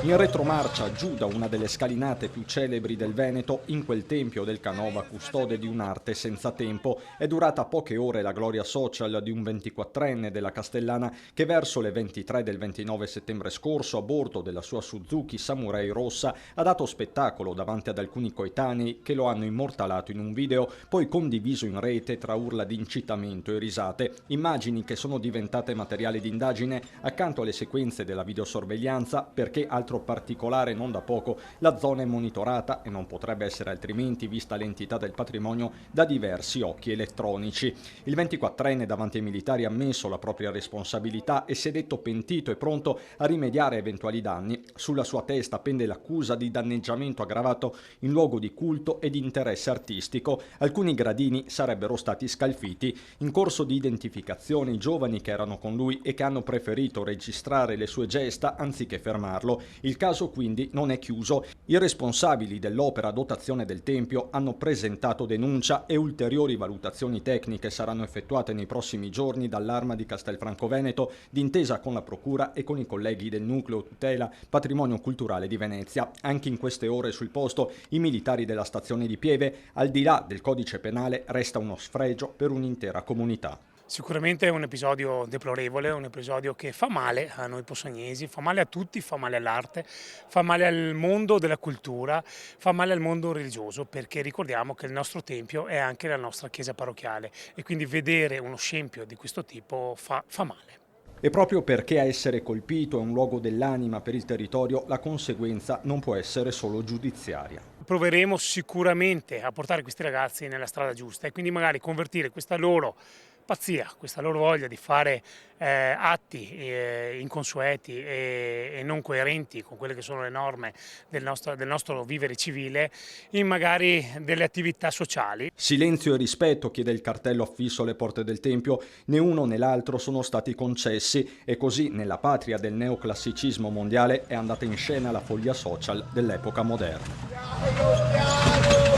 In retromarcia, giù da una delle scalinate più celebri del Veneto, in quel tempio del Canova, custode di un'arte senza tempo, è durata poche ore la gloria social di un 24enne della Castellana che verso le 23 del 29 settembre scorso, a bordo della sua Suzuki Samurai rossa, ha dato spettacolo davanti ad alcuni coetanei che lo hanno immortalato in un video, poi condiviso in rete tra urla di incitamento e risate, immagini che sono diventate materiale di indagine accanto alle sequenze della videosorveglianza, perché altro particolare non da poco, la zona è monitorata e non potrebbe essere altrimenti vista l'entità del patrimonio da diversi occhi elettronici. Il 24enne davanti ai militari ha ammesso la propria responsabilità e si è detto pentito e pronto a rimediare a eventuali danni. Sulla sua testa pende l'accusa di danneggiamento aggravato in luogo di culto e di interesse artistico. Alcuni gradini sarebbero stati scalfiti. In corso di identificazione i giovani che erano con lui e che hanno preferito registrare le sue gesta anziché fermarlo. Il caso quindi non è chiuso. I responsabili dell'opera dotazione del Tempio hanno presentato denuncia e ulteriori valutazioni tecniche saranno effettuate nei prossimi giorni dall'Arma di Castelfranco Veneto, d'intesa con la Procura e con i colleghi del Nucleo Tutela Patrimonio Culturale di Venezia. Anche in queste ore sul posto i militari della stazione di Pieve, al di là del codice penale, resta uno sfregio per un'intera comunità. Sicuramente è un episodio deplorevole, un episodio che fa male a noi possagnesi, fa male a tutti, fa male all'arte, fa male al mondo della cultura, fa male al mondo religioso, perché ricordiamo che il nostro tempio è anche la nostra chiesa parrocchiale e quindi vedere uno scempio di questo tipo fa male. E proprio perché a essere colpito è un luogo dell'anima per il territorio, la conseguenza non può essere solo giudiziaria. Proveremo sicuramente a portare questi ragazzi nella strada giusta e quindi magari convertire questa loro pazzia, questa loro voglia di fare atti inconsueti e non coerenti con quelle che sono le norme del nostro vivere civile in magari delle attività sociali. Silenzio e rispetto, chiede il cartello affisso alle porte del Tempio, né uno né l'altro sono stati concessi e così nella patria del neoclassicismo mondiale è andata in scena la follia social dell'epoca moderna.